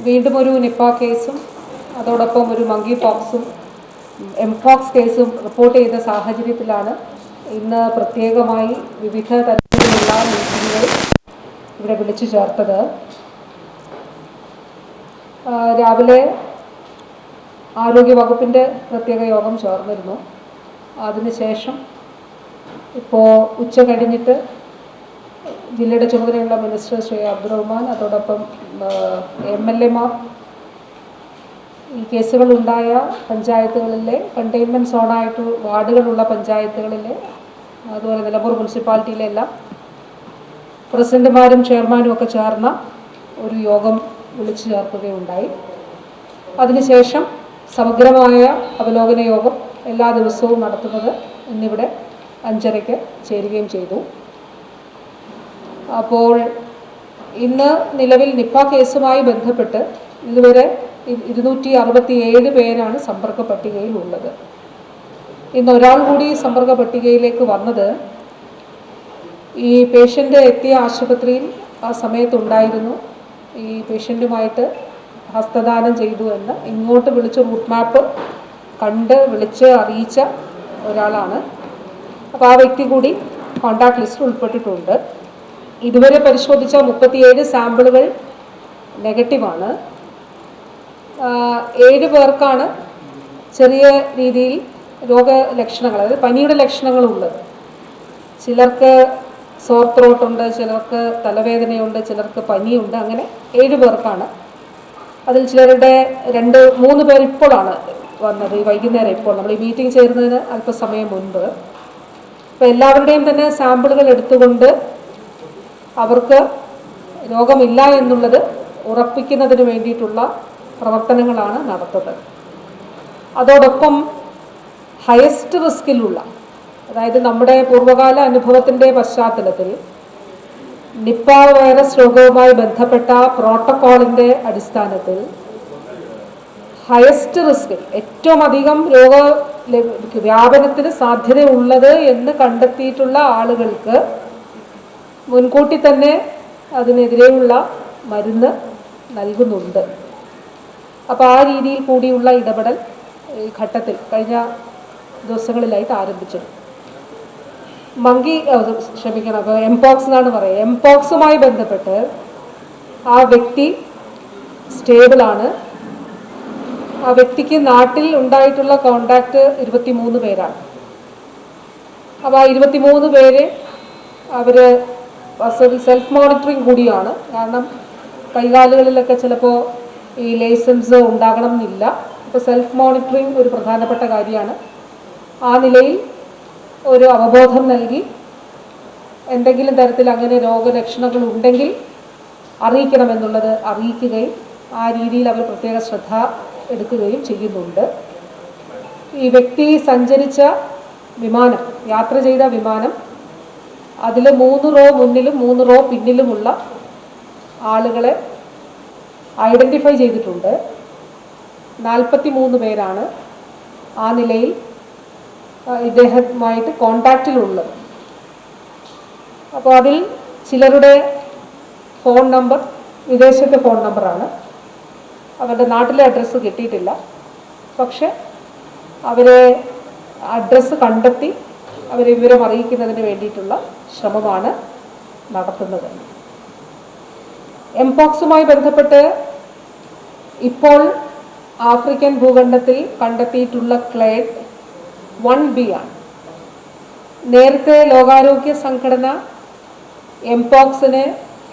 വീണ്ടും ഒരു നിപ്പ കേസും അതോടൊപ്പം ഒരു മങ്കി പോക്സും എംപോക്സ് കേസും റിപ്പോർട്ട് ചെയ്ത സാഹചര്യത്തിലാണ് ഇന്ന് പ്രത്യേകമായി വിവിധ തരത്തിലുള്ള മീറ്റിങ്ങുകൾ ഇവിടെ വിളിച്ചു ചേർത്തത്. രാവിലെ ആരോഗ്യവകുപ്പിൻ്റെ പ്രത്യേക യോഗം ചേർന്നിരുന്നു. അതിനുശേഷം ഇപ്പോൾ ഉച്ച കഴിഞ്ഞിട്ട് ജില്ലയുടെ ചുമതലയുള്ള മിനിസ്റ്റർ ശ്രീ അബ്ദുറഹ്മാൻ, അതോടൊപ്പം MLA മാർ, ഈ കേസുകളുണ്ടായ പഞ്ചായത്തുകളിലെ കണ്ടെയ്ൻമെൻറ്റ് സോണായിട്ട് വാർഡുകളുള്ള പഞ്ചായത്തുകളിലെ, അതുപോലെ നിലമ്പൂർ മുനിസിപ്പാലിറ്റിയിലെ എല്ലാം പ്രസിഡന്റുമാരും ചെയർമാനും ഒക്കെ ചേർന്ന ഒരു യോഗം വിളിച്ചു ചേർക്കുകയുണ്ടായി. അതിനുശേഷം സമഗ്രമായ അവലോകന യോഗം എല്ലാ ദിവസവും നടത്തുന്നത് ഇന്നിവിടെ 5:30 ചേരുകയും ചെയ്തു. അപ്പോൾ ഇന്ന് നിലവിൽ നിപ്പ കേസുമായി ബന്ധപ്പെട്ട് ഇതുവരെ 267 പേരാണ് സമ്പർക്ക പട്ടികയിൽ ഉള്ളത്. ഇന്ന് ഒരാൾ കൂടി സമ്പർക്ക പട്ടികയിലേക്ക് വന്നത് ഈ പേഷ്യൻ്റ് എത്തിയ ആശുപത്രിയിൽ ആ സമയത്തുണ്ടായിരുന്നു. ഈ പേഷ്യൻറ്റുമായിട്ട് ഹസ്തദാനം ചെയ്തു എന്ന് ഇങ്ങോട്ട് വിളിച്ച് റൂട്ട് മാപ്പ് കണ്ട് വിളിച്ച് അറിയിച്ച ഒരാളാണ്. അപ്പോൾ ആ വ്യക്തി കൂടി കോൺടാക്ട് ലിസ്റ്റിൽ ഉൾപ്പെട്ടിട്ടുണ്ട്. ഇതുവരെ പരിശോധിച്ച 37 സാമ്പിളുകൾ നെഗറ്റീവാണ്. 7 പേർക്കാണ് ചെറിയ രീതിയിൽ രോഗലക്ഷണങ്ങൾ, അതായത് പനിയുടെ ലക്ഷണങ്ങളുള്ളത്. ചിലർക്ക് സോർ ത്രോട്ടുണ്ട്, ചിലർക്ക് തലവേദനയുണ്ട്, ചിലർക്ക് പനിയുണ്ട്. അങ്ങനെ 7 പേർക്കാണ്. അതിൽ ചിലരുടെ 2-3 പേർ ഇപ്പോഴാണ് വന്നത്, ഈ വൈകുന്നേരം, ഇപ്പോൾ നമ്മൾ ഈ മീറ്റിംഗ് ചേരുന്നതിന് അല്പസമയം മുൻപ്. അപ്പോൾ എല്ലാവരുടെയും തന്നെ സാമ്പിളുകൾ എടുത്തുകൊണ്ട് അവർക്ക് രോഗമില്ല എന്നുള്ളത് ഉറപ്പിക്കുന്നതിന് വേണ്ടിയിട്ടുള്ള പ്രവർത്തനങ്ങളാണ് നടത്തുന്നത്. അതോടൊപ്പം ഹയസ്റ്റ് റിസ്കിലുള്ള, അതായത് നമ്മുടെ പൂർവ്വകാല അനുഭവത്തിൻ്റെ പശ്ചാത്തലത്തിൽ നിപ്പ വൈറസ് രോഗവുമായി ബന്ധപ്പെട്ട പ്രോട്ടോക്കോളിൻ്റെ അടിസ്ഥാനത്തിൽ ഹയസ്റ്റ് റിസ്കിൽ ഏറ്റവും അധികം വ്യാപനത്തിന് സാധ്യതയുള്ളത് എന്ന് കണ്ടെത്തിയിട്ടുള്ള ആളുകൾക്ക് മുൻകൂട്ടി തന്നെ അതിനെതിരെയുള്ള മരുന്ന് നൽകുന്നുണ്ട്. അപ്പോൾ ആ രീതിയിൽ കൂടിയുള്ള ഇടപെടൽ ഈ ഘട്ടത്തിൽ കഴിഞ്ഞ ദിവസങ്ങളിലായിട്ട് ആരംഭിച്ചത്. അപ്പോൾ എംപോക്സ് എന്നാണ് പറയുക. എംപോക്സുമായി ബന്ധപ്പെട്ട് ആ വ്യക്തി സ്റ്റേബിളാണ്. ആ വ്യക്തിക്ക് നാട്ടിൽ ഉണ്ടായിട്ടുള്ള കോണ്ടാക്റ്റ് 23 പേരാണ്. അപ്പോൾ ആ 23 പേര് അവർ സെൽഫ് മോണിറ്ററിങ് കൂടിയാണ്. കാരണം കൈകാലുകളിലൊക്കെ ചിലപ്പോൾ ഈ ലൈസൻസ് ഉണ്ടാകണം എന്നില്ല. അപ്പോൾ സെൽഫ് മോണിറ്ററിങ് ഒരു പ്രധാനപ്പെട്ട കാര്യമാണ്. ആ നിലയിൽ ഒരു അവബോധം നൽകി എന്തെങ്കിലും തരത്തിൽ അങ്ങനെ രോഗലക്ഷണങ്ങൾ ഉണ്ടെങ്കിൽ അറിയിക്കണമെന്നുള്ളത് അറിയിക്കുകയും ആ രീതിയിൽ അവർ പ്രത്യേക ശ്രദ്ധ എടുക്കുകയും ചെയ്യുന്നുണ്ട്. ഈ വ്യക്തി സഞ്ചരിച്ച വിമാനം, യാത്ര ചെയ്ത വിമാനം, അതിൽ 3 റോ മുന്നിലും 3 റോ പിന്നിലുമുള്ള ആളുകളെ ഐഡൻറ്റിഫൈ ചെയ്തിട്ടുണ്ട്. 43 പേരാണ് ആ നിലയിൽ ഇദ്ദേഹവുമായിട്ട് കോണ്ടാക്റ്റിലുള്ളത്. അപ്പോൾ അതിൽ ചിലരുടെ ഫോൺ നമ്പർ വിദേശത്തെ ഫോൺ നമ്പറാണ്. അവരുടെ നാട്ടിലെ അഡ്രസ്സ് കിട്ടിയിട്ടില്ല. പക്ഷെ അവരെ അഡ്രസ്സ് കണ്ടെത്തി അവരെ വിവരം അറിയിക്കുന്നതിന് വേണ്ടിയിട്ടുള്ള ശ്രമമാണ് നടത്തുന്നത്. എംപോക്സുമായി ബന്ധപ്പെട്ട് ഇപ്പോൾ ആഫ്രിക്കൻ ഭൂഖണ്ഡത്തിൽ കണ്ടെത്തിയിട്ടുള്ള ക്ലേഡ് 1B ആണ്. നേരത്തെ ലോകാരോഗ്യ സംഘടന എംപോക്സിനെ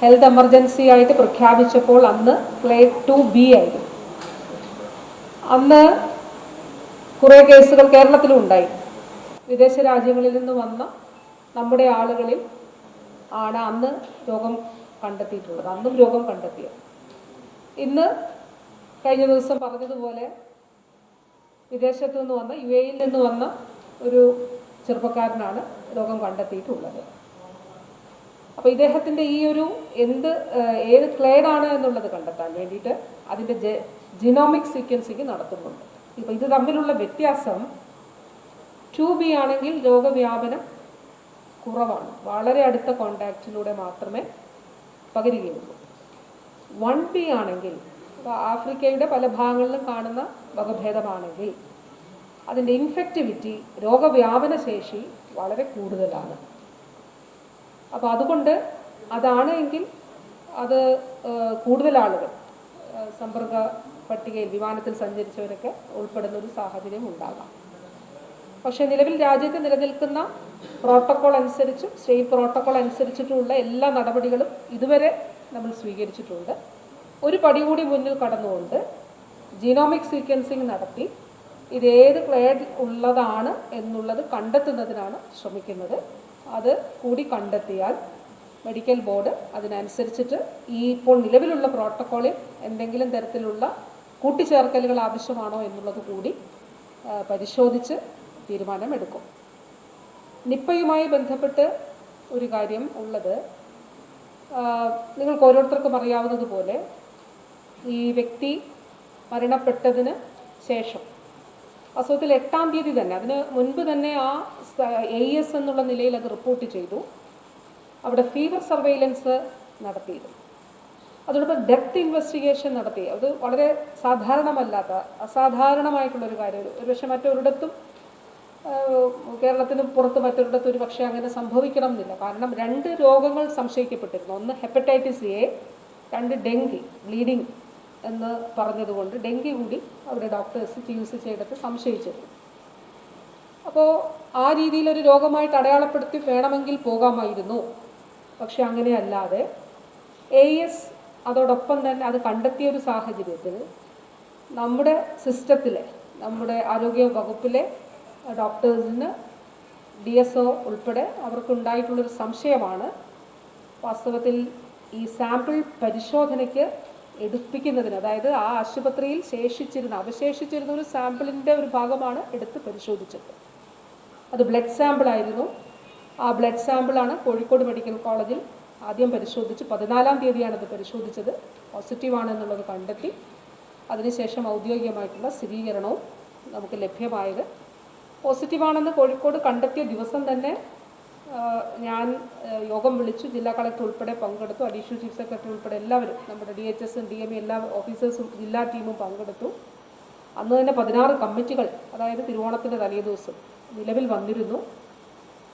ഹെൽത്ത് എമർജൻസി ആയിട്ട് പ്രഖ്യാപിച്ചപ്പോൾ അന്ന് ക്ലേഡ് 2B ആയിരുന്നു. അന്ന് കുറേ കേസുകൾ കേരളത്തിലും ഉണ്ടായി. വിദേശ രാജ്യങ്ങളിൽ നിന്ന് വന്ന നമ്മുടെ ആളുകളിൽ ആണ് അന്ന് രോഗം കണ്ടെത്തിയിട്ടുള്ളത്. അന്നും രോഗം കണ്ടെത്തിയത്. ഇന്ന് കഴിഞ്ഞ ദിവസം പറഞ്ഞതുപോലെ വിദേശത്തു നിന്ന് വന്ന UAE-യിൽ നിന്ന് വന്ന ഒരു ചെറുപ്പക്കാരനാണ് രോഗം കണ്ടെത്തിയിട്ടുള്ളത്. അപ്പോൾ ഇദ്ദേഹത്തിൻ്റെ ഈ ഒരു ഏത് ക്ലേഡാണ് എന്നുള്ളത് കണ്ടെത്താൻ വേണ്ടിയിട്ട് അതിൻ്റെ ജിനോമിക് സീക്വൻസിങ് നടത്തുന്നുണ്ട്. ഇപ്പോൾ ഇത് തമ്മിലുള്ള വ്യത്യാസം 2B ആണെങ്കിൽ രോഗവ്യാപനം കുറവാണ്, വളരെ അടുത്ത കോണ്ടാക്റ്റിലൂടെ മാത്രമേ പകരുകയുള്ളൂ. 1B ആണെങ്കിൽ അപ്പോൾ ആഫ്രിക്കയുടെ പല ഭാഗങ്ങളിലും കാണുന്ന വകഭേദമാണെങ്കിൽ അതിൻ്റെ ഇൻഫെക്റ്റിവിറ്റി, രോഗവ്യാപന ശേഷി വളരെ കൂടുതലാണ്. അപ്പോൾ അതുകൊണ്ട് അതാണ് എങ്കിൽ അത് കൂടുതൽ ആളുകൾ സമ്പർക്ക പട്ടികയിൽ വിമാനത്തിൽ സഞ്ചരിച്ചവരൊക്കെ ഉൾപ്പെടുന്ന ഒരു സാഹചര്യം ഉണ്ടാകാം. പക്ഷേ നിലവിൽ രാജ്യത്ത് നിലനിൽക്കുന്ന പ്രോട്ടോക്കോൾ അനുസരിച്ചും സ്റ്റേറ്റ് പ്രോട്ടോക്കോൾ അനുസരിച്ചിട്ടുള്ള എല്ലാ നടപടികളും ഇതുവരെ നമ്മൾ സ്വീകരിച്ചിട്ടുണ്ട്. ഒരു പടി കൂടി മുന്നിൽ കടന്നുകൊണ്ട് ജീനോമിക് സീക്വൻസിങ് നടത്തി ഇതേത് ക്ലേഡ് ഉള്ളതാണ് എന്നുള്ളത് കണ്ടെത്തുന്നതിനാണ് ശ്രമിക്കുന്നത്. അത് കൂടി കണ്ടെത്തിയാൽ മെഡിക്കൽ ബോർഡ് അതിനനുസരിച്ചിട്ട് ഈ ഇപ്പോൾ നിലവിലുള്ള പ്രോട്ടോക്കോളിൽ എന്തെങ്കിലും തരത്തിലുള്ള കൂട്ടിച്ചേർക്കലുകൾ ആവശ്യമാണോ എന്നുള്ളത് കൂടി പരിശോധിച്ച് തീരുമാനമെടുക്കും. നിപ്പയുമായി ബന്ധപ്പെട്ട് ഒരു കാര്യം ഉള്ളത്, നിങ്ങൾക്ക് ഓരോരുത്തർക്കും അറിയാവുന്നതുപോലെ ഈ വ്യക്തി മരണപ്പെട്ടതിന് ശേഷം അസുഖത്തിൽ 8-ാം തീയതി തന്നെ, അതിന് മുൻപ് തന്നെ ആ AES എന്നുള്ള നിലയിൽ അത് റിപ്പോർട്ട് ചെയ്തു. അവിടെ ഫീവർ സർവൈലൻസ് നടത്തിയിരുന്നു. അതോടൊപ്പം ഡെത്ത് ഇൻവെസ്റ്റിഗേഷൻ നടത്തി. അത് വളരെ സാധാരണമല്ലാത്ത അസാധാരണമായിട്ടുള്ളൊരു കാര്യം. ഒരുപക്ഷെ മറ്റൊരിടത്തും കേരളത്തിന് പുറത്ത് മറ്റൊരിടത്തും ഒരു പക്ഷേ അങ്ങനെ സംഭവിക്കണം എന്നില്ല. കാരണം 2 രോഗങ്ങൾ സംശയിക്കപ്പെട്ടിരുന്നു. ഒന്ന് ഹെപ്പറ്റൈറ്റിസ് A, 2 ഡെങ്കി, ബ്ലീഡിങ് എന്ന് പറഞ്ഞതുകൊണ്ട് ഡെങ്കി കൂടി അവിടെ ഡോക്ടേഴ്സ് ചികിത്സിച്ചെടുത്ത് സംശയിച്ചിരുന്നു. അപ്പോൾ ആ രീതിയിലൊരു രോഗമായിട്ട് അടയാളപ്പെടുത്തി വേണമെങ്കിൽ പോകാമായിരുന്നു. പക്ഷെ അങ്ങനെയല്ലാതെ AES അതോടൊപ്പം തന്നെ അത് കണ്ടെത്തിയ ഒരു സാഹചര്യത്തിൽ നമ്മുടെ സിസ്റ്റത്തിലെ, നമ്മുടെ ആരോഗ്യ വകുപ്പിലെ ഡോക്ടേഴ്സിന് DSO ഉൾപ്പെടെ അവർക്കുണ്ടായിട്ടുള്ളൊരു സംശയമാണ് വാസ്തവത്തിൽ ഈ സാമ്പിൾ പരിശോധനയ്ക്ക് എടുപ്പിക്കുന്നതിന്, അതായത് ആ ആശുപത്രിയിൽ അവശേഷിച്ചിരുന്ന ഒരു സാമ്പിളിൻ്റെ ഒരു ഭാഗമാണ് എടുത്ത് പരിശോധിച്ചത്. അത് ബ്ലഡ് സാമ്പിളായിരുന്നു. ആ ബ്ലഡ് സാമ്പിളാണ് കോഴിക്കോട് മെഡിക്കൽ കോളേജിൽ ആദ്യം പരിശോധിച്ച് 14-ാം തീയതിയാണ് അത് പരിശോധിച്ചത്. പോസിറ്റീവാണെന്നുള്ളത് കണ്ടെത്തി. അതിനുശേഷം ഔദ്യോഗികമായിട്ടുള്ള സ്ഥിരീകരണവും നമുക്ക് ലഭ്യമായത്. പോസിറ്റീവാണെന്ന് കോഴിക്കോട് കണ്ടെത്തിയ ദിവസം തന്നെ ഞാൻ യോഗം വിളിച്ചു. ജില്ലാ കളക്ടർ ഉൾപ്പെടെ പങ്കെടുത്തു. അഡീഷണൽ ചീഫ് സെക്രട്ടറി ഉൾപ്പെടെ എല്ലാവരും, നമ്മുടെ DHSും DME എല്ലാ ഓഫീസേഴ്സും ജില്ലാ ടീമും പങ്കെടുത്തു. അന്ന് തന്നെ 16 കമ്മിറ്റികൾ, അതായത് തിരുവോണത്തിൻ്റെ തലേദിവസം നിലവിൽ വന്നിരുന്നു.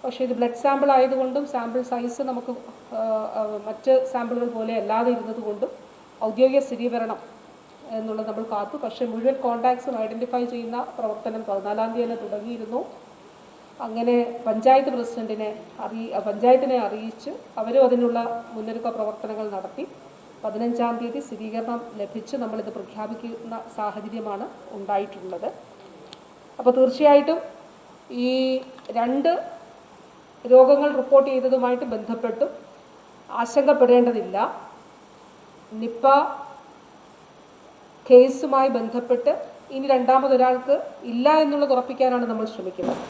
പക്ഷേ ഇത് ബ്ലഡ് സാമ്പിൾ ആയതുകൊണ്ടും സാമ്പിൾ സൈസ് നമുക്ക് മറ്റ് സാമ്പിളുകൾ പോലെ അല്ലാതെ ഇരുന്നതുകൊണ്ടും ഔദ്യോഗിക സ്ഥിരീകരണം എന്നുള്ളത് നമ്മൾ കാത്തു. പക്ഷേ മുഴുവൻ കോൺടാക്ട്സും ഐഡൻറ്റിഫൈ ചെയ്യുന്ന പ്രവർത്തനം 14-ാം തീയതി തന്നെ തുടങ്ങിയിരുന്നു. അങ്ങനെ പഞ്ചായത്ത് പ്രസിഡന്റിനെ പഞ്ചായത്തിനെ അറിയിച്ച് അവരും അതിനുള്ള മുന്നൊരുക്ക പ്രവർത്തനങ്ങൾ നടത്തി. 15-ാം തീയതി സ്ഥിരീകരണം ലഭിച്ച് നമ്മളിത് പ്രഖ്യാപിക്കുന്ന സാഹചര്യമാണ് ഉണ്ടായിട്ടുള്ളത്. അപ്പോൾ തീർച്ചയായിട്ടും ഈ 2 രോഗങ്ങൾ റിപ്പോർട്ട് ചെയ്തതുമായിട്ട് ബന്ധപ്പെട്ടും ആശങ്കപ്പെടേണ്ടതില്ല. നിപ്പ കേസുമായി ബന്ധപ്പെട്ട് ഇനി രണ്ടാമതൊരാൾക്ക് ഇല്ല എന്നുള്ളത് ഉറപ്പിക്കാനാണ് നമ്മൾ ശ്രമിക്കുന്നത്.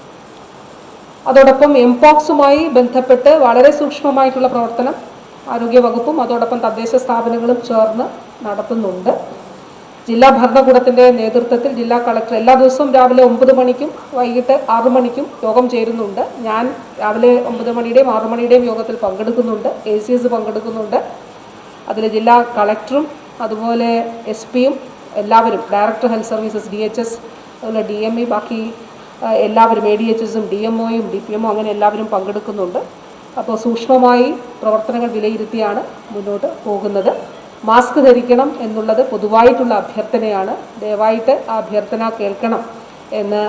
അതോടൊപ്പം എംപോക്സുമായി ബന്ധപ്പെട്ട് വളരെ സൂക്ഷ്മമായിട്ടുള്ള പ്രവർത്തനം ആരോഗ്യവകുപ്പും അതോടൊപ്പം തദ്ദേശ സ്ഥാപനങ്ങളും ചേർന്ന് നടത്തുന്നുണ്ട്. ജില്ലാ ഭരണകൂടത്തിൻ്റെ നേതൃത്വത്തിൽ ജില്ലാ കളക്ടർ എല്ലാ ദിവസവും രാവിലെ 9 മണിക്കും വൈകിട്ട് 6 മണിക്കും യോഗം ചേരുന്നുണ്ട്. ഞാൻ രാവിലെ 9 മണിയുടെയും 6 മണിയുടെയും യോഗത്തിൽ പങ്കെടുക്കുന്നുണ്ട്. ACS പങ്കെടുക്കുന്നുണ്ട്. അതിൽ ജില്ലാ കളക്ടറും അതുപോലെ SP-യും എല്ലാവരും, ഡയറക്ടർ ഹെൽത്ത് സർവീസസ് DHS, അതുപോലെ DME, ബാക്കി എല്ലാവരും ADHSും DMOയും DPMO അങ്ങനെ എല്ലാവരും പങ്കെടുക്കുന്നുണ്ട്. അപ്പോൾ സൂക്ഷ്മമായി പ്രവർത്തനങ്ങൾ വിലയിരുത്തിയാണ് മുന്നോട്ട് പോകുന്നത്. മാസ്ക് ധരിക്കണം എന്നുള്ളത് പൊതുവായിട്ടുള്ള അഭ്യർത്ഥനയാണ്. ദയവായിട്ട് ആ അഭ്യർത്ഥന കേൾക്കണം എന്ന്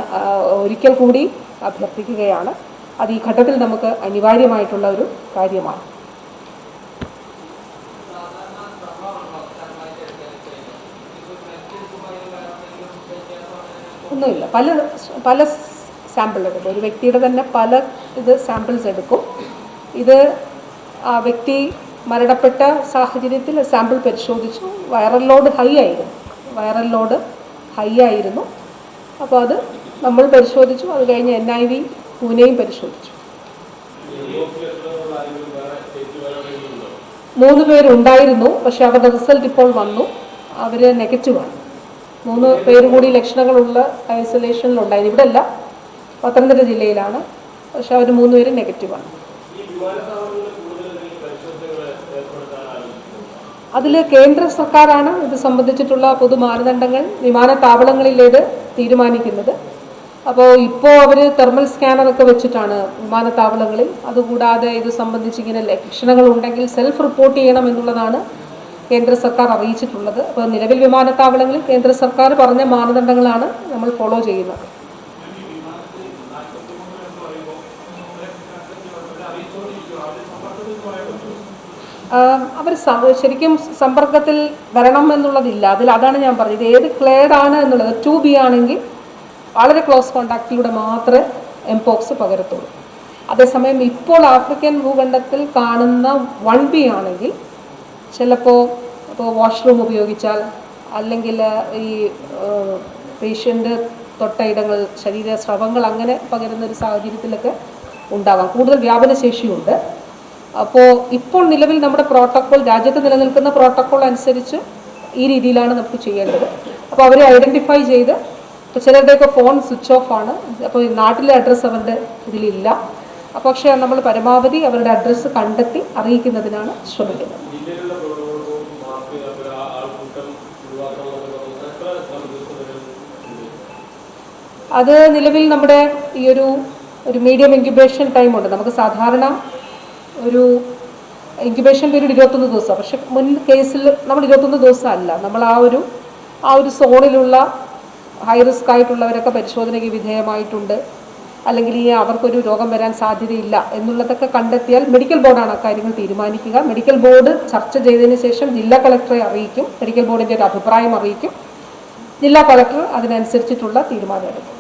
ഒരിക്കൽ കൂടി അഭ്യർത്ഥിക്കുകയാണ്. അത് ഈ ഘട്ടത്തിൽ നമുക്ക് അനിവാര്യമായിട്ടുള്ള ഒരു കാര്യമാണ്. ഒന്നുമില്ല, പല സാമ്പിൾ എടുക്കും. ഒരു വ്യക്തിയുടെ തന്നെ പല സാമ്പിൾസ് എടുക്കും. ഇത് ആ വ്യക്തി മരണപ്പെട്ട സാഹചര്യത്തിൽ സാമ്പിൾ പരിശോധിച്ചു. വൈറൽ ലോഡ് ഹൈ ആയിരുന്നു. അപ്പോൾ അത് നമ്മൾ പരിശോധിച്ചു. അത് കഴിഞ്ഞ് NIV പൂനെയും പരിശോധിച്ചു. 3 പേരുണ്ടായിരുന്നു. പക്ഷെ അവരുടെ റിസൾട്ട് ഇപ്പോൾ വന്നു. അവർ നെഗറ്റീവാണ്. 3 പേര് കൂടി ലക്ഷണങ്ങളുള്ള ഐസൊലേഷനിലുണ്ടായിരുന്നു. ഇവിടെ അല്ല, പത്തനംതിട്ട ജില്ലയിലാണ്. പക്ഷെ അവർ 3 പേര് നെഗറ്റീവാണ്. അതിൽ കേന്ദ്ര സർക്കാരാണ് ഇത് സംബന്ധിച്ചിട്ടുള്ള പൊതു മാനദണ്ഡങ്ങൾ വിമാനത്താവളങ്ങളിലേത് തീരുമാനിക്കുന്നത്. അപ്പോൾ ഇപ്പോൾ അവർ തെർമൽ സ്കാനറൊക്കെ വെച്ചിട്ടാണ് വിമാനത്താവളങ്ങളിൽ. അതുകൂടാതെ ഇത് സംബന്ധിച്ച് ഇങ്ങനെ ലക്ഷണങ്ങളുണ്ടെങ്കിൽ സെൽഫ് റിപ്പോർട്ട് ചെയ്യണം എന്നുള്ളതാണ് കേന്ദ്ര സർക്കാർ അറിയിച്ചിട്ടുള്ളത്. അപ്പോൾ നിലവിൽ വിമാനത്താവളങ്ങളിൽ കേന്ദ്ര സർക്കാർ പറഞ്ഞ മാനദണ്ഡങ്ങളാണ് നമ്മൾ ഫോളോ ചെയ്യുന്നത്. അവർ ശരിക്കും സമ്പർക്കത്തിൽ വരണം എന്നുള്ളതില്ല. അതാണ് ഞാൻ പറഞ്ഞത്. ഏത് ക്ലേഡ് ആണ് എന്നുള്ളത് 2B ആണെങ്കിൽ വളരെ ക്ലോസ് കോണ്ടാക്റ്റിലൂടെ മാത്രമേ എംപോക്സ് പകരത്തുള്ളൂ. അതേസമയം ഇപ്പോൾ ആഫ്രിക്കൻ ഭൂഖണ്ഡത്തിൽ കാണുന്ന 1B ആണെങ്കിൽ ചിലപ്പോൾ വാഷ്റൂം ഉപയോഗിച്ചാൽ അല്ലെങ്കിൽ ഈ പേഷ്യൻ്റ് തൊട്ട ഇടങ്ങൾ ശരീരസ്രവങ്ങൾ അങ്ങനെ പകരുന്നൊരു സാഹചര്യത്തിലൊക്കെ ഉണ്ടാവാം. കൂടുതൽ വ്യാപനശേഷിയുണ്ട്. അപ്പോൾ ഇപ്പോൾ നിലവിൽ നമ്മുടെ പ്രോട്ടോക്കോൾ, രാജ്യത്ത് നിലനിൽക്കുന്ന പ്രോട്ടോക്കോൾ അനുസരിച്ച് ഈ രീതിയിലാണ് നമുക്ക് ചെയ്യേണ്ടത്. അപ്പോൾ അവരെ ഐഡൻറ്റിഫൈ ചെയ്ത്, ഇപ്പോൾ ചിലരുടെയൊക്കെ ഫോൺ സ്വിച്ച് ഓഫ് ആണ്, അപ്പോൾ നാട്ടിലെ അഡ്രസ്സ് അവരുടെ ഇതിലില്ല. പക്ഷേ നമ്മൾ പരമാവധി അവരുടെ അഡ്രസ്സ് കണ്ടെത്തി അറിയിക്കുന്നതിനാണ് ശ്രമിക്കുന്നത്. അത് നിലവിൽ നമ്മുടെ ഈ ഒരു മീഡിയം ഇൻക്യുബേഷൻ ടൈമുണ്ട്. നമുക്ക് സാധാരണ ഒരു ഇൻക്യുബേഷൻ പീരീഡ് 21 ദിവസം. പക്ഷെ മുൻ കേസിൽ നമ്മൾ 21 ദിവസം അല്ല, നമ്മൾ ആ ഒരു സോണിലുള്ള ഹൈ റിസ്ക് ആയിട്ടുള്ളവരൊക്കെ പരിശോധനയ്ക്ക് വിധേയമായിട്ടുണ്ട്, അല്ലെങ്കിൽ അവർക്കൊരു രോഗം വരാൻ സാധ്യതയില്ല എന്നുള്ളതൊക്കെ കണ്ടെത്തിയാൽ മെഡിക്കൽ ബോർഡാണ് അക്കാര്യങ്ങൾ തീരുമാനിക്കുക. മെഡിക്കൽ ബോർഡ് ചർച്ച ചെയ്തതിന് ശേഷം ജില്ലാ കളക്ടറെ അറിയിക്കും, മെഡിക്കൽ ബോർഡിൻ്റെ ഒരു അഭിപ്രായം അറിയിക്കും, ജില്ലാ കളക്ടർ അതിനനുസരിച്ചിട്ടുള്ള തീരുമാനം എടുക്കും.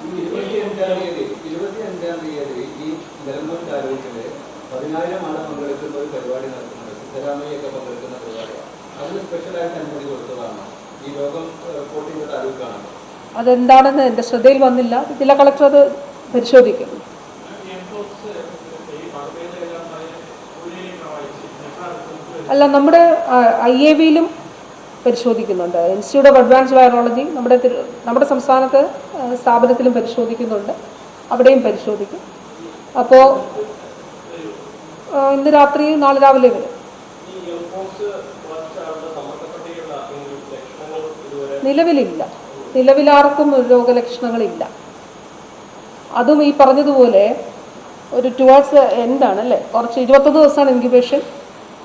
അതെന്താണെന്ന് എൻ്റെ ശ്രദ്ധയിൽ വന്നില്ല. ജില്ലാ കളക്ടർ അത് പരിശോധിക്കും. അല്ല, നമ്മുടെ IAVയിലും പരിശോധിക്കുന്നുണ്ട്. ഇൻസ്റ്റിറ്റ്യൂട്ട് ഓഫ് അഡ്വാൻസ്ഡ് വൈറോളജി നമ്മുടെ സംസ്ഥാനത്ത് സ്ഥാപനത്തിലും പരിശോധിക്കുന്നുണ്ട്, അവിടെയും പരിശോധിക്കും. അപ്പോൾ ഇന്ന് രാത്രി നാളെ രാവിലെ വരും. നിലവിലാർക്കും രോഗലക്ഷണങ്ങളില്ല. അതും ഈ പറഞ്ഞതുപോലെ ഒരു ടുവേർഡ്സ് എൻഡാണ്, കുറച്ച് 21 ദിവസമാണ് ഇൻക്യുബേഷൻ.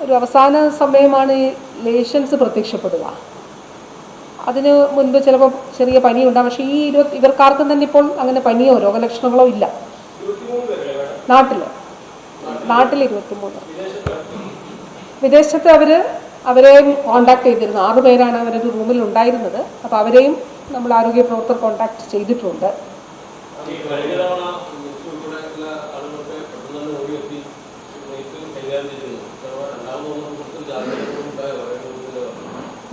ഒരു അവസാന സമയമാണ് ഈ ലേഷൻസ് പ്രത്യക്ഷപ്പെടുക. അതിന് മുൻപ് ചിലപ്പോൾ ചെറിയ പനിയുണ്ടാകും. പക്ഷേ ഇവർക്കാർക്കും തന്നെ ഇപ്പോൾ അങ്ങനെ പനിയോ രോഗലക്ഷണങ്ങളോ ഇല്ല. നാട്ടിൽ 23. വിദേശത്ത് അവരെയും കോണ്ടാക്ട് ചെയ്തിരുന്നു. 6 പേരാണ് അവരൊരു റൂമിൽ ഉണ്ടായിരുന്നത്. അപ്പോൾ അവരെയും നമ്മൾ ആരോഗ്യ പ്രവർത്തകർ കോണ്ടാക്ട് ചെയ്തിട്ടുണ്ട്.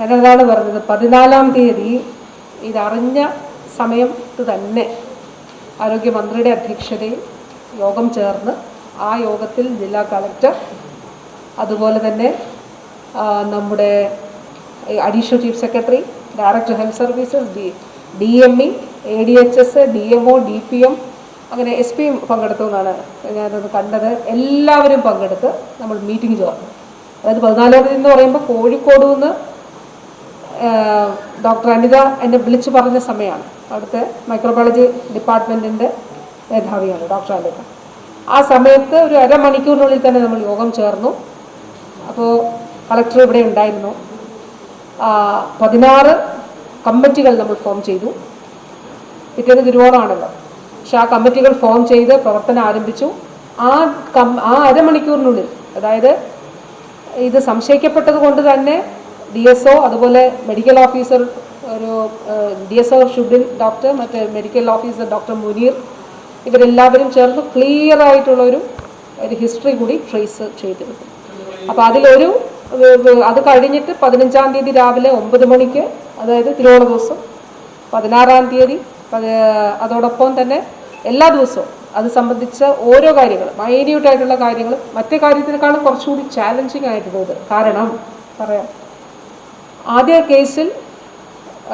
ഞാനതാണ് പറഞ്ഞത്, 14-ാം തീയതി ഇതറിഞ്ഞ സമയത്ത് തന്നെ ആരോഗ്യമന്ത്രിയുടെ അധ്യക്ഷതയിൽ യോഗം ചേർന്ന് ആ യോഗത്തിൽ ജില്ലാ കളക്ടർ, അതുപോലെ തന്നെ നമ്മുടെ additional chief secretary, director health services, DME, ADHS, DMO, DPM, അങ്ങനെ SP പങ്കെടുത്തു എന്നാണ് ഞാനത് കണ്ടത്. എല്ലാവരും പങ്കെടുത്ത് നമ്മൾ മീറ്റിംഗ് ചേർന്നു. അതായത് 14-ാം തീയതി എന്ന് പറയുമ്പോൾ കോഴിക്കോട് നിന്ന് ഡോക്ടർ അനിത എന്നെ വിളിച്ചു പറഞ്ഞ സമയമാണ്. അവിടുത്തെ മൈക്രോബയോളജി ഡിപ്പാർട്ട്മെൻറ്റിൻ്റെ മേധാവിയാണ് ഡോക്ടർ അനിത. ആ സമയത്ത് ഒരു അരമണിക്കൂറിനുള്ളിൽ തന്നെ നമ്മൾ യോഗം ചേർന്നു. അപ്പോൾ കളക്ടർ ഇവിടെ ഉണ്ടായിരുന്നു. 16 കമ്മിറ്റികൾ നമ്മൾ ഫോം ചെയ്തു. പിറ്റേന്ന് തിരുവോണമാണല്ലോ. പക്ഷെ ആ കമ്മിറ്റികൾ ഫോം ചെയ്ത് പ്രവർത്തനം ആരംഭിച്ചു. ആ അരമണിക്കൂറിനുള്ളിൽ, അതായത് ഇത് സംശയിക്കപ്പെട്ടത് കൊണ്ട് തന്നെ DSO, അതുപോലെ മെഡിക്കൽ ഓഫീസർ, ഒരു DSO ഷുബിൻ ഡോക്ടർ, മറ്റേ മെഡിക്കൽ ഓഫീസർ ഡോക്ടർ മുനീർ, ഇവരെല്ലാവരും ചേർന്ന് ക്ലിയർ ആയിട്ടുള്ളൊരു ഹിസ്റ്ററി കൂടി ട്രേസ് ചെയ്തിരുന്നു. അപ്പോൾ അത് കഴിഞ്ഞിട്ട് 15-ാം തീയതി രാവിലെ 9 മണിക്ക്, അതായത് തിരുവോണ ദിവസം, 16-ാം തീയതി, അതോടൊപ്പം തന്നെ എല്ലാ ദിവസവും അത് സംബന്ധിച്ച ഓരോ കാര്യങ്ങൾ, മൈന്യൂട്ടായിട്ടുള്ള കാര്യങ്ങൾ, മറ്റേ കാര്യത്തിനേക്കാളും കുറച്ചുകൂടി ചാലഞ്ചിങ് ആയിട്ടുള്ളത്. കാരണം പറയാം, ആദ്യ കേസിൽ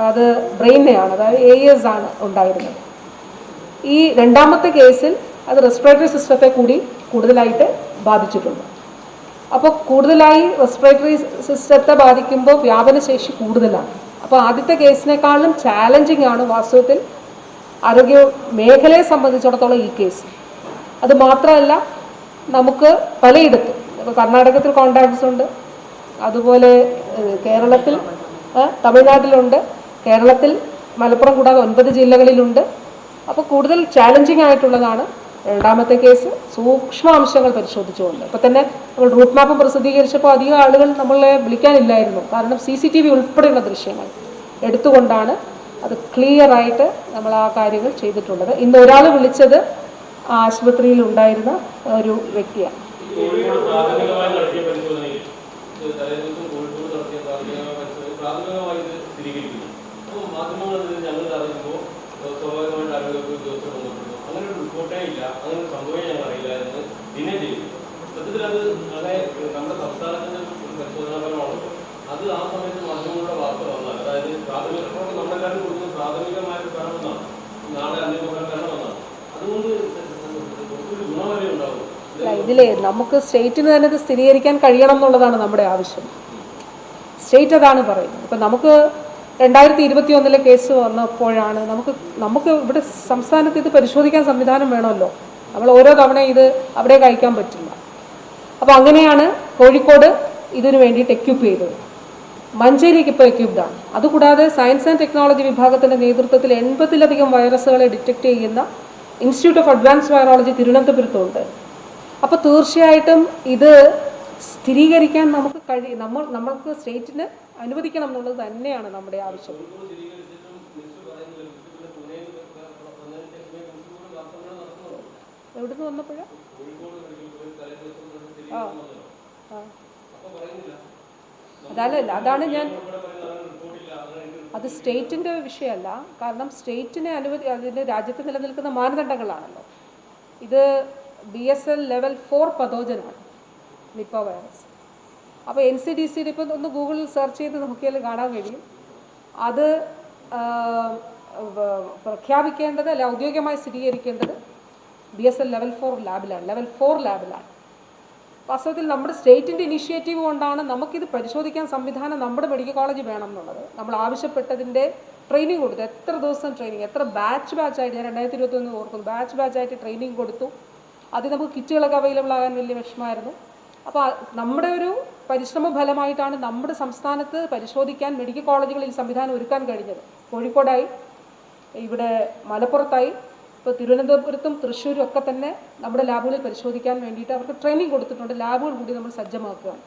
അത് ബ്രെയിനെയാണ്, അതായത് AS ആണ് ഉണ്ടായിരുന്നത്. ഈ രണ്ടാമത്തെ കേസിൽ അത് റെസ്പിറേറ്ററി സിസ്റ്റത്തെ കൂടി കൂടുതലായിട്ട് ബാധിച്ചിട്ടുണ്ട്. അപ്പോൾ കൂടുതലായി റെസ്പിറേറ്ററി സിസ്റ്റത്തെ ബാധിക്കുമ്പോൾ വ്യാപനശേഷി കൂടുതലാണ്. അപ്പോൾ ആദ്യത്തെ കേസിനേക്കാളും ചാലഞ്ചിങ് ആണ് വാസ്തവത്തിൽ ആരോഗ്യ മേഖലയെ സംബന്ധിച്ചിടത്തോളം ഈ കേസ്. അത് മാത്രമല്ല, നമുക്ക് പലയിടത്തും ഇപ്പോൾ കർണാടകത്തിൽ കോൺടാക്ട്സ് ഉണ്ട്, അതുപോലെ കേരളത്തിൽ തമിഴ്നാട്ടിലുണ്ട്, കേരളത്തിൽ മലപ്പുറം കൂടാതെ 9 ജില്ലകളിലുണ്ട്. അപ്പോൾ കൂടുതൽ ചാലഞ്ചിങ് ആയിട്ടുള്ളതാണ് രണ്ടാമത്തെ കേസ്, സൂക്ഷ്മാംശങ്ങൾ പരിശോധിച്ചുകൊണ്ട്. ഇപ്പോൾ തന്നെ നമ്മൾ റൂട്ട് മാപ്പ് പ്രസിദ്ധീകരിച്ചപ്പോൾ അധികം ആളുകൾ നമ്മളെ വിളിക്കാനില്ലായിരുന്നു. കാരണം CCTV ഉൾപ്പെടെയുള്ള ദൃശ്യങ്ങൾ എടുത്തുകൊണ്ടാണ് അത് ക്ലിയർ ആയിട്ട് നമ്മൾ ആ കാര്യങ്ങൾ ചെയ്തിട്ടുള്ളത്. ഇന്ന് ഒരാൾ വിളിച്ചത് ആശുപത്രിയിൽ ഉണ്ടായിരുന്ന ഒരു വ്യക്തിയാണ്. അത് ആ സമയത്ത് മാധ്യമങ്ങളുടെ വാർത്ത വന്നാൽ, അതായത് പ്രാഥമിക നമ്മളെല്ലാവരും കൊടുക്കുന്ന പ്രാഥമികമായ കാരണമെന്നാണ്, നാളെ അന്വേഷണം കാരണമെന്നാണ്. അതുകൊണ്ട് ഗുണവരെ ഉണ്ടാവും. ഇതിലേ നമുക്ക് സ്റ്റേറ്റിന് തന്നെ ഇത് സ്ഥിരീകരിക്കാൻ കഴിയണം എന്നുള്ളതാണ് നമ്മുടെ ആവശ്യം. സ്റ്റേറ്റ് അതാണ് പറയുന്നത്. ഇപ്പം നമുക്ക് 2021 കേസ് വന്നപ്പോഴാണ് നമുക്ക് ഇവിടെ സംസ്ഥാനത്ത് ഇത് പരിശോധിക്കാൻ സംവിധാനം വേണമല്ലോ. നമ്മൾ ഓരോ തവണ ഇത് അവിടെ കഴിക്കാൻ പറ്റില്ല. അപ്പോൾ അങ്ങനെയാണ് കോഴിക്കോട് ഇതിനു വേണ്ടിയിട്ട് എക്യുപ്പ് ചെയ്തത്. മഞ്ചേരിക്ക് ഇപ്പോൾ എക്യുപ്ഡാണ്. അതുകൂടാതെ സയൻസ് ആൻഡ് ടെക്നോളജി വിഭാഗത്തിൻ്റെ നേതൃത്വത്തിൽ 80-ലധികം വൈറസുകളെ ഡിറ്റക്ട് ചെയ്യുന്ന ഇൻസ്റ്റിറ്റ്യൂട്ട് ഓഫ് അഡ്വാൻസ് വൈറോളജി തിരുവനന്തപുരത്തുണ്ട്. അപ്പോൾ തീർച്ചയായിട്ടും ഇത് സ്ഥിരീകരിക്കാൻ നമുക്ക് നമ്മൾക്ക് സ്റ്റേറ്റിന് അനുവദിക്കണം എന്നുള്ളത് തന്നെയാണ് നമ്മുടെ ആവശ്യം. എവിടുന്ന് വന്നപ്പോഴാ അതാണ് അത് സ്റ്റേറ്റിൻ്റെ വിഷയമല്ല. കാരണം സ്റ്റേറ്റിനെ അതിന് രാജ്യത്ത് നിലനിൽക്കുന്ന മാനദണ്ഡങ്ങളാണല്ലോ. ഇത് BSL ലെവൽ 4 പതോജനാണ് നിപ്പ വൈറസ്. അപ്പോൾ NCDCയുടെ ഇപ്പോൾ ഒന്ന് ഗൂഗിളിൽ സെർച്ച് ചെയ്ത് നോക്കിയാൽ കാണാൻ കഴിയും. അത് പ്രഖ്യാപിക്കേണ്ടത് അല്ല, ഔദ്യോഗികമായി സ്ഥിരീകരിക്കേണ്ടത് BSL ലെവൽ 4 ലാബിലാണ്. വാസ്തവത്തിൽ നമ്മുടെ സ്റ്റേറ്റിൻ്റെ ഇനിഷ്യേറ്റീവ് കൊണ്ടാണ് നമുക്കിത് പരിശോധിക്കാൻ സംവിധാനം നമ്മുടെ മെഡിക്കൽ കോളേജ് വേണം എന്നുള്ളത്. നമ്മൾ ആവശ്യപ്പെട്ടതിൻ്റെ ട്രെയിനിങ് കൊടുത്തു. എത്ര ദിവസം ട്രെയിനിങ്, എത്ര ബാച്ചായിട്ട്, ഞാൻ 2021 ഓർക്കുന്നു, ബാച്ചായിട്ട് ട്രെയിനിങ് കൊടുത്തു. അത് നമുക്ക് കിറ്റുകളൊക്കെ അവൈലബിൾ ആകാൻ വലിയ വിഷമമായിരുന്നു. അപ്പോൾ നമ്മുടെ ഒരു പരിശ്രമ ഫലമായിട്ടാണ് നമ്മുടെ സംസ്ഥാനത്ത് പരിശോധിക്കാൻ മെഡിക്കൽ കോളേജുകളിൽ സംവിധാനം ഒരുക്കാൻ കഴിഞ്ഞത്. കോഴിക്കോടായി, ഇവിടെ മലപ്പുറത്തായി, ഇപ്പോൾ തിരുവനന്തപുരത്തും തൃശ്ശൂരും ഒക്കെ തന്നെ നമ്മുടെ ലാബുകളിൽ പരിശോധിക്കാൻ വേണ്ടിയിട്ട് അവർക്ക് ട്രെയിനിങ് കൊടുത്തിട്ടുണ്ട്. ലാബുകൾ കൂടി നമ്മൾ സജ്ജമാക്കുകയാണ്.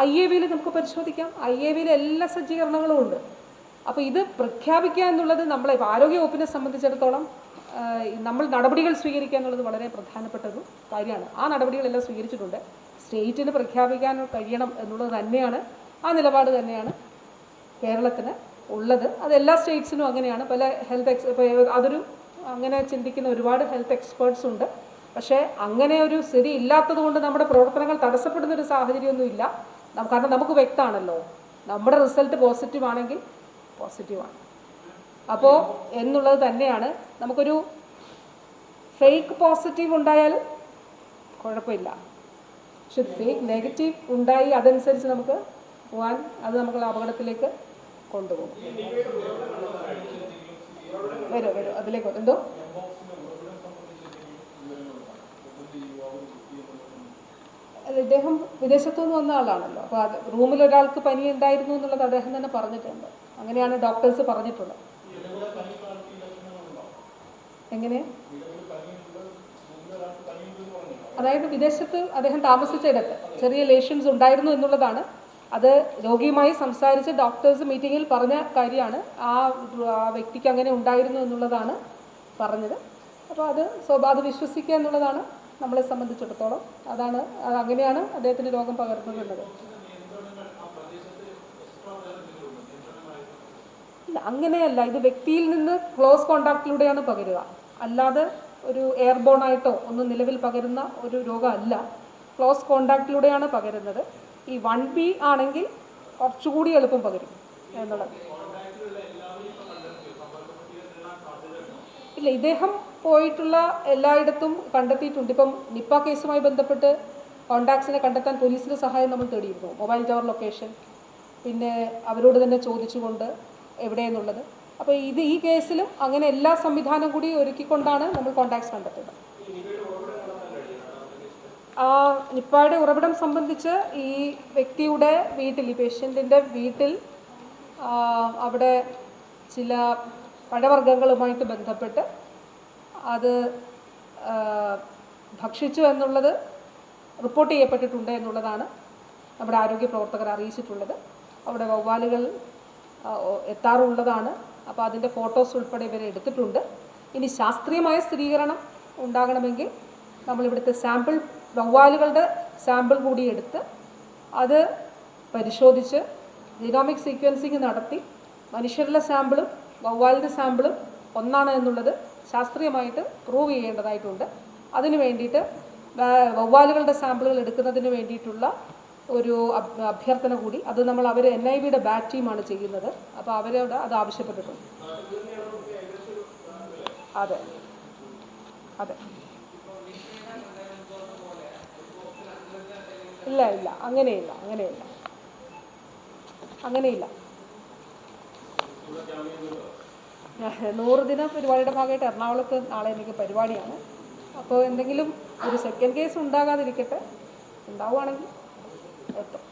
IAVയിൽ നമുക്ക് പരിശോധിക്കാം. IAVയിൽ എല്ലാ സജ്ജീകരണങ്ങളും ഉണ്ട്. അപ്പോൾ ഇത് പ്രഖ്യാപിക്കുക എന്നുള്ളത് നമ്മളെ ആരോഗ്യ വകുപ്പിനെ സംബന്ധിച്ചിടത്തോളം നമ്മൾ നടപടികൾ സ്വീകരിക്കുക എന്നുള്ളത് വളരെ പ്രധാനപ്പെട്ടൊരു കാര്യമാണ്. ആ നടപടികളെല്ലാം സ്വീകരിച്ചിട്ടുണ്ട്. സ്റ്റേറ്റിന് പ്രഖ്യാപിക്കാൻ കഴിയണം എന്നുള്ളത് തന്നെയാണ്, ആ നിലപാട് തന്നെയാണ് കേരളത്തിന് ഉള്ളത്. അത് എല്ലാ സ്റ്റേറ്റ്സിനും അങ്ങനെയാണ്. പല അതൊരു അങ്ങനെ ചിന്തിക്കുന്ന ഒരുപാട് ഹെൽത്ത് എക്സ്പേർട്സ് ഉണ്ട്. പക്ഷേ അങ്ങനെ ഒരു സ്ഥിതി ഇല്ലാത്തത് കൊണ്ട് നമ്മുടെ പ്രവർത്തനങ്ങൾ തടസ്സപ്പെടുന്നൊരു സാഹചര്യമൊന്നുമില്ല. കാരണം നമുക്ക് വ്യക്തമാണല്ലോ, നമ്മുടെ റിസൾട്ട് പോസിറ്റീവ് ആണെങ്കിൽ പോസിറ്റീവാണ്. അപ്പോൾ എന്നുള്ളത് തന്നെയാണ്. നമുക്കൊരു ഫേക്ക് പോസിറ്റീവ് ഉണ്ടായാൽ കുഴപ്പമില്ല, പക്ഷെ ഫേക്ക് നെഗറ്റീവ് ഉണ്ടായി അതനുസരിച്ച് നമുക്ക് പോകാൻ അത് നമുക്ക് അപകടത്തിലേക്ക് കൊണ്ടുപോകും. വരും അതിലേക്ക് എന്തോ അല്ല, ഇദ്ദേഹം വിദേശത്തുനിന്ന് വന്ന ആളാണല്ലോ. അപ്പോൾ അത് റൂമിൽ ഒരാൾക്ക് പനി ഉണ്ടായിരുന്നു എന്നുള്ളത് അദ്ദേഹം തന്നെ പറഞ്ഞിട്ടുണ്ട്. അങ്ങനെയാണ് ഡോക്ടേഴ്സ് പറഞ്ഞിട്ടുള്ളത്. എങ്ങനെ? അതായത് വിദേശത്ത് അദ്ദേഹം താമസിച്ചിടത്ത് ചെറിയ ലേഷൻസ് ഉണ്ടായിരുന്നു എന്നുള്ളതാണ്. അത് രോഗിയുമായി സംസാരിച്ച് ഡോക്ടേഴ്സ് മീറ്റിങ്ങിൽ പറഞ്ഞ കാര്യമാണ്. ആ വ്യക്തിക്ക് അങ്ങനെ ഉണ്ടായിരുന്നു എന്നുള്ളതാണ് പറഞ്ഞത്. അപ്പോൾ അത് വിശ്വസിക്കുക എന്നുള്ളതാണ് നമ്മളെ സംബന്ധിച്ചിടത്തോളം. അങ്ങനെയാണ് അദ്ദേഹത്തിന് രോഗം പകർന്നുള്ളത്. അങ്ങനെയല്ല, ഇത് വ്യക്തിയിൽ നിന്ന് ക്ലോസ് കോണ്ടാക്റ്റിലൂടെയാണ് പകരുക. അല്ലാതെ ഒരു എയർബോൺ ആയിട്ടോ ഒന്നും നിലവിൽ പകരുന്ന ഒരു രോഗമല്ല. ക്ലോസ് കോണ്ടാക്റ്റിലൂടെയാണ് പകരുന്നത്. ഈ 1B ആണെങ്കിൽ കുറച്ചുകൂടി എളുപ്പം പകരും എന്നുള്ളത്. ഇല്ല, ഇദ്ദേഹം പോയിട്ടുള്ള എല്ലായിടത്തും കണ്ടെത്തിയിട്ടുണ്ട്. ഇപ്പം നിപ്പ കേസുമായി ബന്ധപ്പെട്ട് കോൺടാക്ട്സിനെ കണ്ടെത്താൻ പോലീസിൻ്റെ സഹായം നമ്മൾ തേടിയിരുന്നു. മൊബൈൽ ടവർ ലൊക്കേഷൻ, പിന്നെ അവരോട് തന്നെ ചോദിച്ചുകൊണ്ട് എവിടെയെന്നുള്ളത്. അപ്പോൾ ഈ കേസിലും അങ്ങനെ എല്ലാ സംവിധാനം കൂടി ഒരുക്കിക്കൊണ്ടാണ് നമ്മൾ കോൺടാക്ട്സ് കണ്ടെത്തുന്നത്. നിപ്പയുടെ ഉറവിടം സംബന്ധിച്ച് ഈ വ്യക്തിയുടെ വീട്ടിൽ, ഈ പേഷ്യൻറ്റിൻ്റെ വീട്ടിൽ അവിടെ ചില പഴവർഗ്ഗങ്ങളുമായിട്ട് ബന്ധപ്പെട്ട് അത് ഭക്ഷിച്ചു എന്നുള്ളത് റിപ്പോർട്ട് ചെയ്യപ്പെട്ടിട്ടുണ്ട് എന്നുള്ളതാണ് നമ്മുടെ ആരോഗ്യ പ്രവർത്തകർ അറിയിച്ചിട്ടുള്ളത്. അവിടെ വവ്വാലുകൾ എത്താറുള്ളതാണ്. അപ്പോൾ അതിൻ്റെ ഫോട്ടോസ് ഉൾപ്പെടെ ഇവരെ എടുത്തിട്ടുണ്ട്. ഇനി ശാസ്ത്രീയമായ സ്ഥിരീകരണം ഉണ്ടാകണമെങ്കിൽ നമ്മളിവിടുത്തെ സാമ്പിൾ, വവ്വാലുകളുടെ സാമ്പിൾ കൂടി എടുത്ത് അത് പരിശോധിച്ച് ജീനോമിക് സീക്വൻസിങ് നടത്തി മനുഷ്യരുടെ സാമ്പിളും വവ്വാലിൻ്റെ സാമ്പിളും ഒന്നാണ് എന്നുള്ളത് ശാസ്ത്രീയമായിട്ട് പ്രൂവ് ചെയ്യേണ്ടതായിട്ടുണ്ട്. അതിനു വേണ്ടിയിട്ട് വവ്വാലുകളുടെ സാമ്പിളുകൾ എടുക്കുന്നതിന് വേണ്ടിയിട്ടുള്ള ഒരു അഭ്യർത്ഥന കൂടി, അത് നമ്മൾ NIVയുടെ ബാറ്റ് ടീമാണ് ചെയ്യുന്നത്. അപ്പോൾ അവരോട് അത് ആവശ്യപ്പെട്ടിട്ടുണ്ട്. അതെ അതെ ഇല്ല അങ്ങനെയില്ല 100 ദിന പരിപാടിയുടെ ഭാഗമായിട്ട് എറണാകുളത്ത് നാളെ എനിക്ക് പരിപാടിയാണ്. അപ്പോൾ എന്തെങ്കിലും ഒരു സെക്കൻഡ് കേസ് ഉണ്ടാകാതിരിക്കട്ടെ, ഉണ്ടാവുകയാണെങ്കിൽ എത്തും.